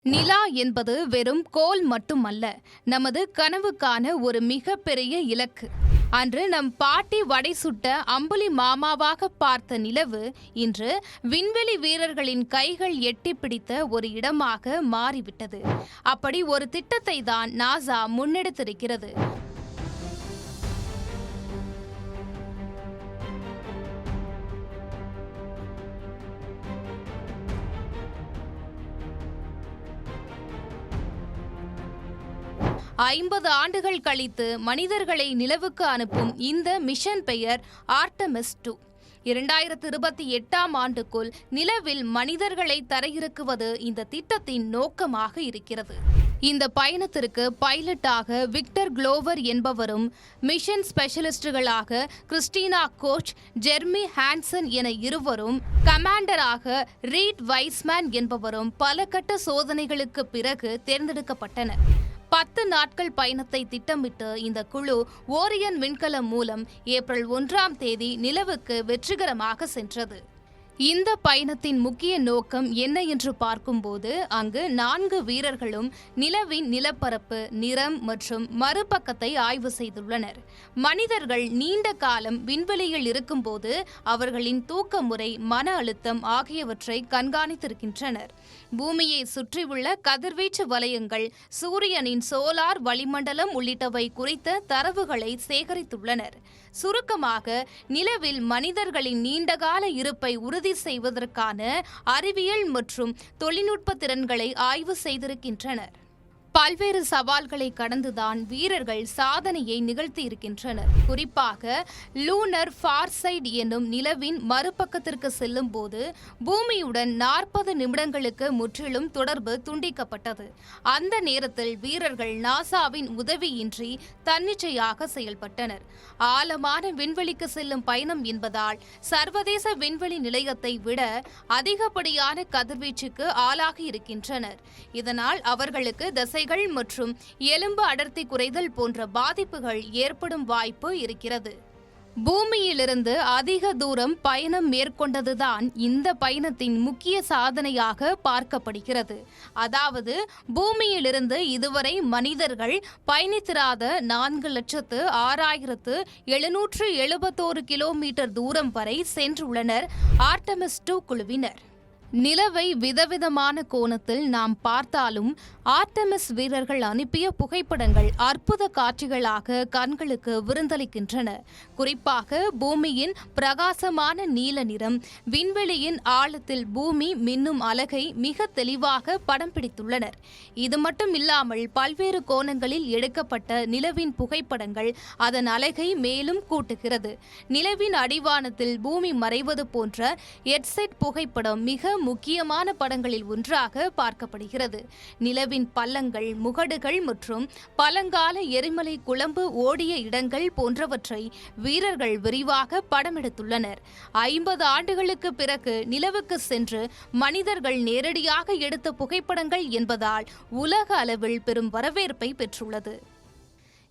நிலா என்பது வெறும் கோல் மட்டுமல்ல, நமது கனவுக்கான ஒரு மிகப்பெரிய இலக்கு. அன்று நம் பாட்டி வடை சுட்ட அம்புலி மாமாவாக பார்த்த நிலவு இன்று விண்வெளி வீரர்களின் கைகள் எட்டி பிடித்த ஒரு இடமாக மாறிவிட்டது. அப்படி ஒரு திட்டத்தை தான் நாசா முன்னெடுத்திருக்கிறது. 50 ஆண்டுகள் கழித்து மனிதர்களை நிலவுக்கு அனுப்பும் இந்த மிஷன் பெயர் ஆர்டெமிஸ் 2. 2028ஆம் ஆண்டுக்குள் நிலவில் மனிதர்களை தரையிறக்குவது இந்த திட்டத்தின் நோக்கமாக இருக்கிறது. இந்த பயணத்திற்கு பைலட்டாக விக்டர் குளோவர் என்பவரும், மிஷன் ஸ்பெஷலிஸ்டுகளாக கிறிஸ்டினா கோச், ஜெர்மி ஹான்சன் என இருவரும், கமாண்டராக ரீட் வைஸ்மேன் என்பவரும் பல கட்ட சோதனைகளுக்கு பிறகு தேர்ந்தெடுக்கப்பட்டனர். 10 நாட்கள் பயணத்தை திட்டமிட்டு இந்த குழு ஓரியன் விண்கலம் மூலம் ஏப்ரல் 1ஆம் தேதி நிலவுக்கு வெற்றிகரமாக சென்றது. இந்த பயணத்தின் முக்கிய நோக்கம் என்ன என்று பார்க்கும்போது, அங்கு 4 வீரர்களும் நிலவின் நிலப்பரப்பு, நிறம் மற்றும் மறுபக்கத்தை ஆய்வு செய்துள்ளனர். மனிதர்கள் நீண்ட காலம் விண்வெளியில் இருக்கும்போது அவர்களின் தூக்க முறை, மன அழுத்தம் ஆகியவற்றை கண்காணித்திருக்கின்றனர். பூமியை சுற்றியுள்ள கதிர்வீச்சு வலயங்கள், சூரியனின் சோலார் வளிமண்டலம் உள்ளிட்டவை குறித்த தரவுகளை சேகரித்துள்ளனர். சுருக்கமாக, நிலவில் மனிதர்களின் நீண்டகால இருப்பை உறுதி செய்வதற்கான அறிவியல் மற்றும் தொழில்நுட்ப திறன்களை ஆய்வு செய்திருக்கின்றனர். பல்வேறு சவால்களை கடந்துதான் வீரர்கள் சாதனையை நிகழ்த்தி இருக்கின்றனர். குறிப்பாக லூனர் ஃபார்சைட் என்னும் நிலவின் மறுபக்கத்திற்கு செல்லும் போது பூமியுடன் 40 நிமிடங்களுக்கு முற்றிலும் தொடர்பு துண்டிக்கப்பட்டது. அந்த நேரத்தில் வீரர்கள் நாசாவின் உதவியின்றி தன்னிச்சையாக செயல்பட்டனர். ஆழமான விண்வெளிக்கு செல்லும் பயணம் என்பதால் சர்வதேச விண்வெளி நிலையத்தை விட அதிகப்படியான கதிர்வீச்சுக்கு ஆளாகி இருக்கின்றனர். இதனால் அவர்களுக்கு தசைகள் மற்றும் எலும்பு அடர்த்தி குறைதல் போன்ற பாதிப்புகள் ஏற்படும் வாய்ப்பு இருக்கிறது. பூமியிலிருந்து அதிக தூரம் பயணம் மேற்கொண்டதுதான் இந்த பயணத்தின் முக்கிய சாதனையாக பார்க்கப்படுகிறது. அதாவது, பூமியிலிருந்து இதுவரை மனிதர்கள் பயணித்திராத 4,06,771 கிலோமீட்டர் தூரம் வரை சென்றுள்ளனர் ஆர்டெமிஸ் 2 குழுவினர். நிலவை விதவிதமான கோணத்தில் நாம் பார்த்தாலும் ஆர்டெமிஸ் வீரர்கள் அனுப்பிய புகைப்படங்கள் அற்புத காட்சிகளாக கண்களுக்கு விருந்தளிக்கின்றன. குறிப்பாக பூமியின் பிரகாசமான நீல நிறம், விண்வெளியின் ஆழத்தில் பூமி மின்னும் அலகை மிக தெளிவாக படம் பிடித்துள்ளனர். இது மட்டும் இல்லாமல் பல்வேறு கோணங்களில் எடுக்கப்பட்ட நிலவின் புகைப்படங்கள் அதன் அலகை மேலும் கூட்டுகிறது. நிலவின் அடிவானத்தில் பூமி மறைவது போன்ற எட்செட் புகைப்படம் மிக முக்கியமான படங்களில் ஒன்றாக பார்க்கப்படுகிறது. நிலவின் பள்ளங்கள், முகடுகள் மற்றும் பழங்கால எரிமலை குழம்பு ஓடிய இடங்கள் போன்றவற்றை வீரர்கள் விரிவாக படமெடுத்துள்ளனர். 50 ஆண்டுகளுக்கு பிறகு நிலவுக்கு சென்று மனிதர்கள் நேரடியாக எடுத்த புகைப்படங்கள் என்பதால் உலக அளவில் பெரும் வரவேற்பை பெற்றுள்ளது.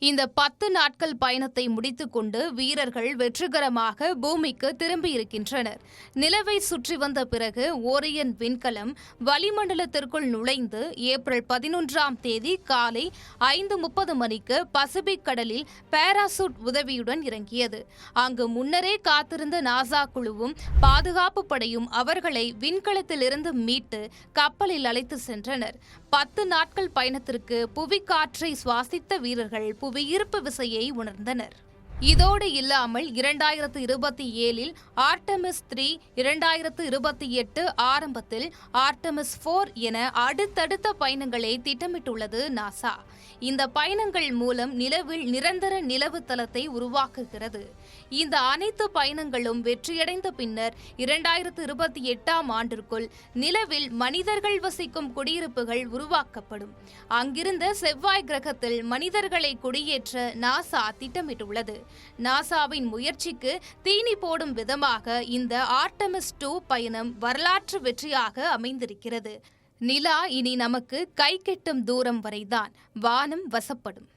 இந்த 10 நாட்கள் பயணத்தை முடித்துக்கொண்டு வீரர்கள் வெற்றிகரமாக பூமிக்கு திரும்பியிருக்கின்றனர். நிலவை சுற்றி வந்த பிறகு ஓரியன் விண்கலம் வளிமண்டலத்திற்குள் நுழைந்து ஏப்ரல் 11ஆம் தேதி காலை 5:30 மணிக்கு பசிபிக் கடலில் பாராசூட் உதவியுடன் இறங்கியது. அங்கு முன்னரே காத்திருந்த நாசா குழுவும் பாதுகாப்பு படையும் அவர்களை விண்கலத்திலிருந்து மீட்டு கப்பலில் அழைத்து சென்றனர். 10 நாட்கள் பயணத்திற்கு புவிக்காற்றை சுவாசித்த வீரர்கள் புவியீர்ப்பு விசையை உணர்ந்தனர். இதோடு இல்லாமல் 2027இல் ஆர்டெமிஸ் 3, 2028 ஆரம்பத்தில் ஆர்டெமிஸ் 4 என அடுத்தடுத்த பயணங்களை திட்டமிட்டுள்ளது நாசா. இந்த பயணங்கள் மூலம் நிலவில் நிரந்தர நிலவு தளத்தை உருவாக்குகிறது. இந்த அனைத்து பயணங்களும் வெற்றியடைந்த பின்னர் 2028ஆம் ஆண்டிற்குள் நிலவில் மனிதர்கள் வசிக்கும் குடியிருப்புகள் உருவாக்கப்படும். அங்கிருந்த செவ்வாய் கிரகத்தில் மனிதர்களை குடியேற்ற நாசா திட்டமிட்டுள்ளது. நாசாவின் முயற்சிக்கு தீனி போடும் விதமாக இந்த ஆர்டெமிஸ் 2 பயணம் வரலாற்று வெற்றியாக அமைந்திருக்கிறது. நிலா இனி நமக்கு கை கெட்டும் தூரம் வரைதான். வானம் வசப்படும்.